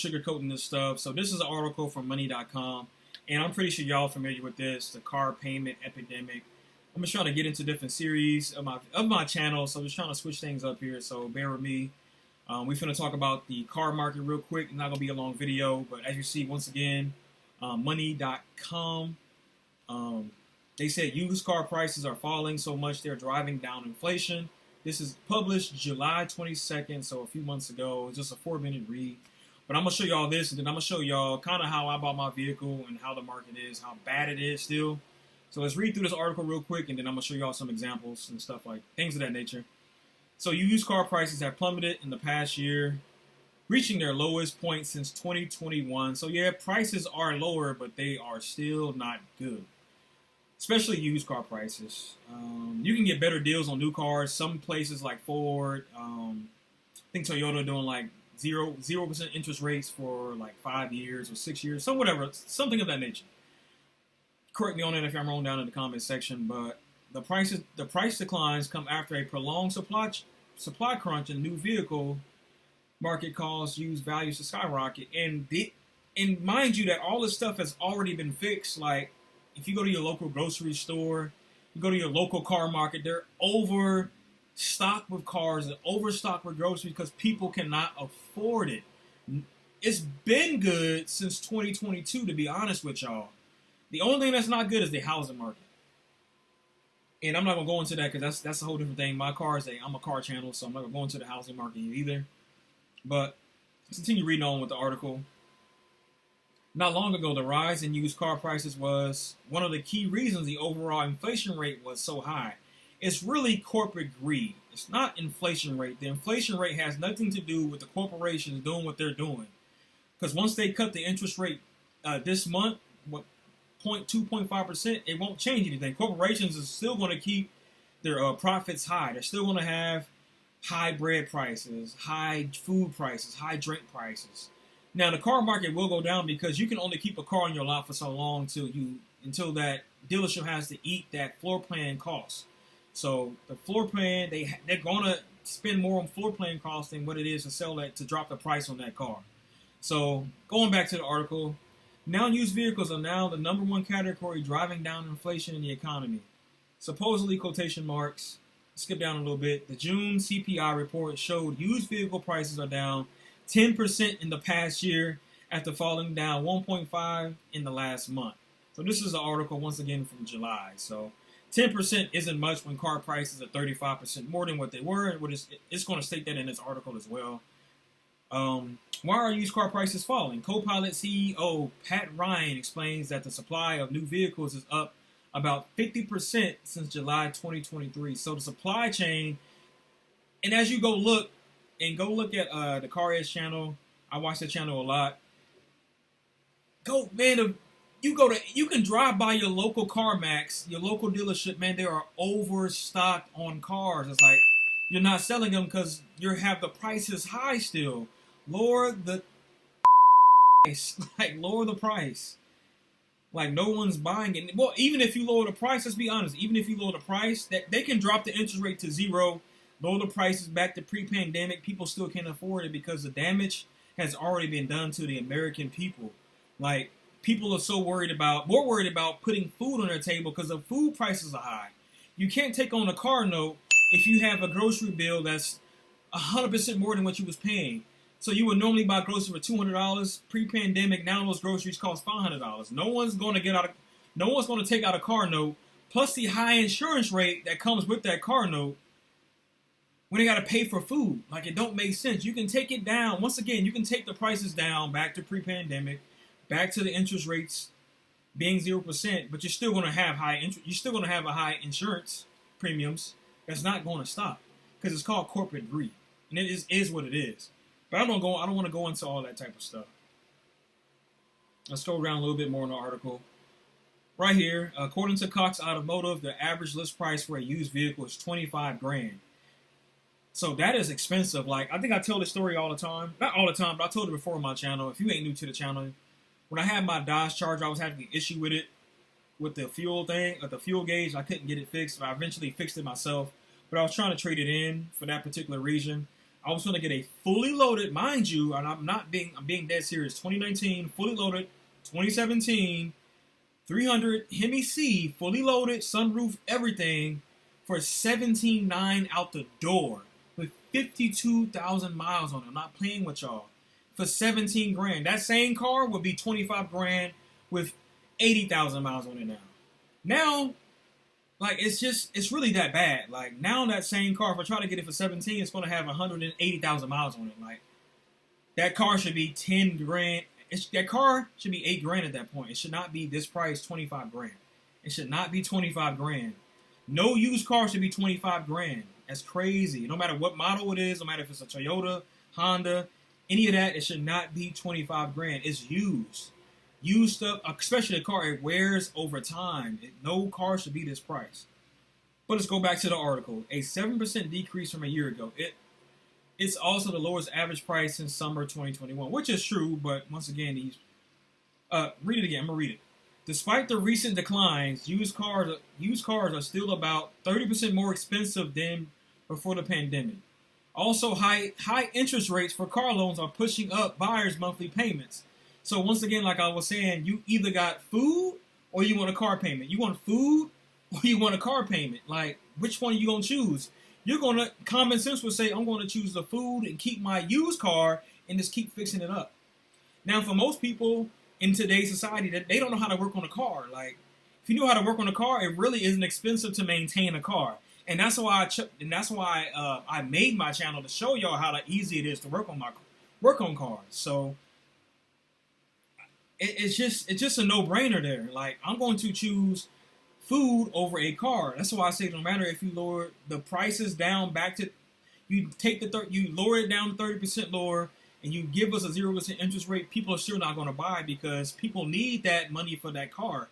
sugarcoating this stuff. So this is an article from money.com, and I'm pretty sure y'all are familiar with this, the car payment epidemic. I'm just trying to get into different series of my channel, so I'm just trying to switch things up here, so bear with me. We're finna talk about the car market real quick. It's not gonna be a long video, but as you see, once again, money.com, they said used car prices are falling so much they're driving down inflation. This is published July 22nd, so a few months ago. It's just a 4-minute read. But I'm going to show y'all this, and then I'm going to show y'all kind of how I bought my vehicle and how the market is, how bad it is still. So let's read through this article real quick, and then I'm going to show y'all some examples and stuff like things of that nature. So used car prices have plummeted in the past year, reaching their lowest point since 2021. So yeah, prices are lower, but they are still not good. Especially used car prices. You can get better deals on new cars. Some places like Ford, I think Toyota doing like 0% interest rates for like 5 years or 6 years, something of that nature. Correct me on it if I'm wrong down in the comment section. But the price declines come after a prolonged supply crunch in new vehicle market caused used values to skyrocket. And mind you that all this stuff has already been fixed. Like, if you go to your local grocery store, you go to your local car market, they're overstocked with cars and overstocked with groceries because people cannot afford it. It's been good since 2022, to be honest with y'all. The only thing that's not good is the housing market. And I'm not going to go into that because that's a whole different thing. I'm a car channel, so I'm not going to go into the housing market either. But let's continue reading on with the article. Not long ago, the rise in used car prices was one of the key reasons the overall inflation rate was so high. It's really corporate greed. It's not inflation rate. The inflation rate has nothing to do with the corporations doing what they're doing. Because once they cut the interest rate this month, 0.2-0.5%, it won't change anything. Corporations are still going to keep their profits high. They're still going to have high bread prices, high food prices, high drink prices. Now, the car market will go down because you can only keep a car on your lot for so long until that dealership has to eat that floor plan cost. So the floor plan, they're going to spend more on floor plan costs than what it is to sell that, to drop the price on that car. So going back to the article, now used vehicles are now the #1 category driving down inflation in the economy. Supposedly, quotation marks, skip down a little bit, the June CPI report showed used vehicle prices are down 10% in the past year after falling down 1.5% in the last month. So this is an article, once again, from July. So 10% isn't much when car prices are 35% more than what they were. It's going to state that in this article as well. Why are used car prices falling? Copilot CEO Pat Ryan explains that the supply of new vehicles is up about 50% since July 2023. So the supply chain, and as you go look at the Car Edge channel, I watch that channel a lot. You can drive by your local CarMax, your local dealership, man, they are overstocked on cars. It's like you're not selling them because you have the prices high still. Lower the price. Like, lower the price. Like, no one's buying it. Well, even if you lower the price, let's be honest, even if you lower the price, that they can drop the interest rate to 0, lower the prices back to pre-pandemic, people still can't afford it because the damage has already been done to the American people. Like, people are more worried about putting food on their table because the food prices are high. You can't take on a car note if you have a grocery bill that's 100% more than what you was paying. So you would normally buy groceries for $200 pre-pandemic. Now those groceries cost $500. No one's going to take out a car note plus the high insurance rate that comes with that car note when they got to pay for food. Like, it don't make sense. You can take it down. Once again, you can take the prices down back to pre-pandemic, back to the interest rates being 0%, but you're still going to have a high insurance premiums. That's not going to stop because it's called corporate greed, and it is what it is. But I don't want to go into all that type of stuff. Let's go around a little bit more in the article. Right here, according to Cox Automotive, the average list price for a used vehicle is $25,000. So that is expensive. Like, I think I tell this story all the time. Not all the time, but I told it before on my channel. If you ain't new to the channel, when I had my Dodge Charger, I was having an issue with it, with the fuel thing, the fuel gauge. I couldn't get it fixed. So I eventually fixed it myself. But I was trying to trade it in for that particular reason. I was going to get a fully loaded, mind you, and I'm being dead serious. 2019, fully loaded, 2017, 300 Hemi C, fully loaded, sunroof, everything, for 17.9 out the door with 52,000 miles on it. I'm not playing with y'all. For 17 grand. That same car would be 25 grand with 80,000 miles on it now. Now, like, it's really that bad. Like, now that same car, if I try to get it for 17, it's going to have 180,000 miles on it. Like, that car should be 10 grand. That car should be 8 grand at that point. It should not be this price, 25 grand. It should not be 25 grand. No used car should be 25 grand. That's crazy. No matter what model it is, no matter if it's a Toyota, Honda, any of that, it should not be 25 grand. It's used. Used stuff, especially a car, it wears over time. No car should be this price. But let's go back to the article. A 7% decrease from a year ago. It's also the lowest average price since summer 2021, which is true, but once again, read it again. I'm going to read it. Despite the recent declines, used cars are still about 30% more expensive than before the pandemic. Also, high interest rates for car loans are pushing up buyers' monthly payments. So once again, like I was saying, you either got food or you want a car payment. You want food or you want a car payment. Like, which one are you going to choose? You're going to, common sense would say, I'm going to choose the food and keep my used car and just keep fixing it up. Now, for most people in today's society, that they don't know how to work on a car. Like, if you know how to work on a car, it really isn't expensive to maintain a car. And that's why I made my channel to show y'all how easy it is to work on cars. So it's just a no-brainer there. Like, I'm going to choose food over a car. That's why I say no matter if you lower the prices down back to, you lower it down 30% lower, and you give us a 0% interest rate, people are still not going to buy because people need that money for that car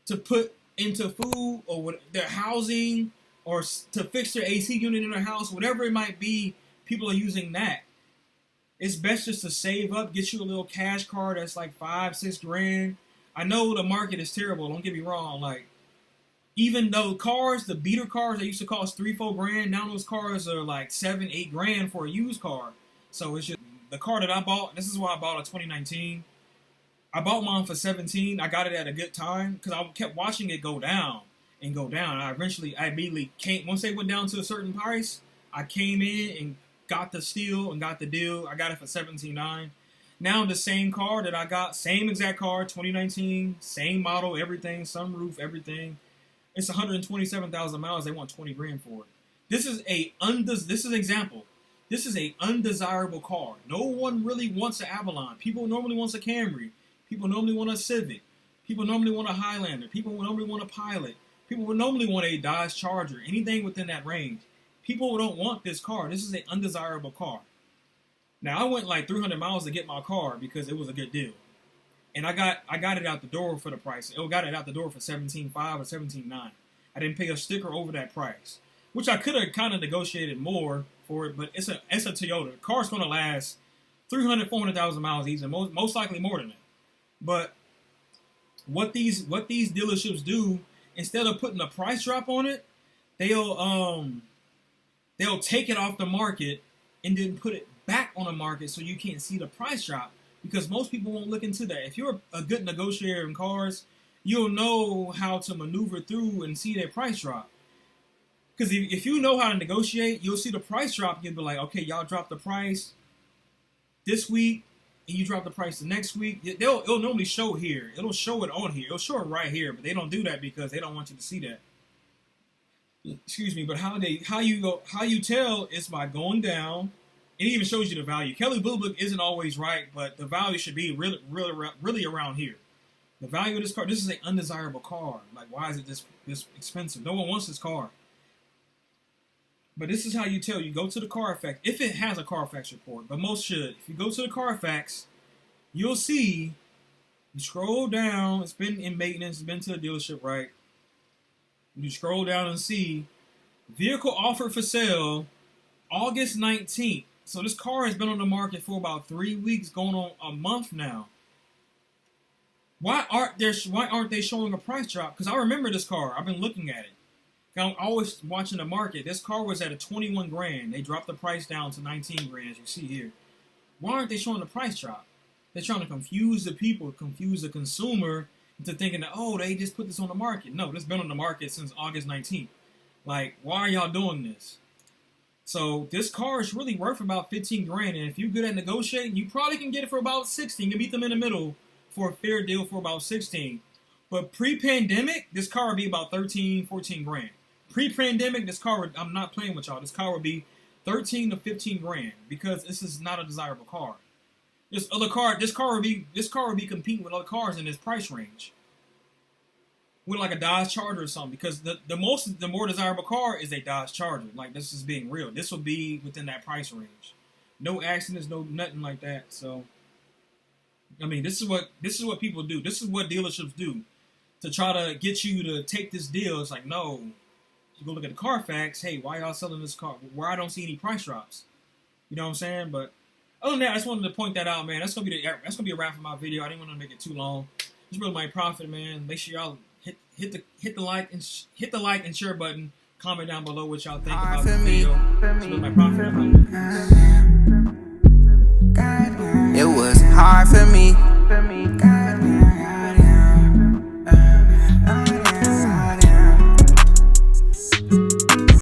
to put into food or their housing or to fix their AC unit in their house, whatever it might be. People are using that. It's best just to save up, get you a little cash card that's like 5-6 grand. I know the market is terrible. Don't get me wrong. Like, even though cars, the beater cars that used to cost 3-4 grand, now those cars are like 7-8 grand for a used car. So it's just the car that I bought. This is why I bought a 2019. I bought mine for 17. I got it at a good time because I kept watching it go down and go down. I immediately came, once they went down to a certain price, I came in and got the steal and got the deal. I got it for $17.9. Now the same car that I got, same exact car, 2019, same model, everything, sunroof, everything. It's 127,000 miles. They want 20 grand for it. This is an example. This is a undesirable car. No one really wants an Avalon. People normally want a Camry. People normally want a Civic. People normally want a Highlander. People normally want a Pilot. People would normally want a Dodge Charger. Anything within that range. People don't want this car. This is an undesirable car. Now, I went like 300 miles to get my car because it was a good deal. And I got it out the door for the price. I got it out the door for $17.5 or $17.9. I didn't pay a sticker over that price, which I could have kind of negotiated more for it, but it's a Toyota. The car's going to last 300, 400,000 miles easy, most likely more than that. But what these dealerships do, instead of putting a price drop on it, they'll take it off the market and then put it back on the market so you can't see the price drop, because most people won't look into that. If you're a good negotiator in cars, you'll know how to maneuver through and see their price drop. Because if you know how to negotiate, you'll see the price drop. You'll be like, okay, y'all drop the price this week, and you drop the price the next week. It'll normally show here. It'll show it on here. It'll show it right here, but they don't do that because they don't want you to see that. Excuse me, but how you tell is by going down. It even shows you the value. Kelley Blue Book isn't always right, but the value should be really around here. The value of this car. This is an undesirable car. Like, why is it this expensive? No one wants this car. But this is how you tell. You go to the Carfax, if it has a Carfax report, but most should. If you go to the Carfax, you'll see, you scroll down, it's been in maintenance, it's been to the dealership, right? You scroll down and see, vehicle offer for sale, August 19th. So this car has been on the market for about 3 weeks, going on a month now. Why aren't they showing a price drop? Because I remember this car. I've been looking at it. I'm always watching the market. This car was at a 21 grand. They dropped the price down to 19 grand, as you see here. Why aren't they showing the price drop? They're trying to confuse the people, confuse the consumer into thinking that, oh, they just put this on the market. No, this has been on the market since August 19th. Like, why are y'all doing this? So this car is really worth about 15 grand. And if you're good at negotiating, you probably can get it for about 16. You can meet them in the middle for a fair deal for about 16. But pre-pandemic, this car would be about 13, 14 grand. Pre-pandemic, this car would, I'm not playing with y'all, this car would be 13 to 15 grand because this is not a desirable car. This car would be competing with other cars in this price range. With like a Dodge Charger or something, because the more desirable car is a Dodge Charger. Like, this is being real. This will be within that price range. No accidents, no nothing like that. So, I mean, this is what people do. This is what dealerships do to try to get you to take this deal. It's like, no, you go look at the Carfax. Hey, why y'all selling this car? Where I don't see any price drops. You know what I'm saying? But other than that, I just wanted to point that out, man. That's gonna be a wrap for my video. I didn't want to make it too long. It's really my profit, man. Make sure y'all hit the like and share button. Comment down below what y'all think about the video. It's really my profit.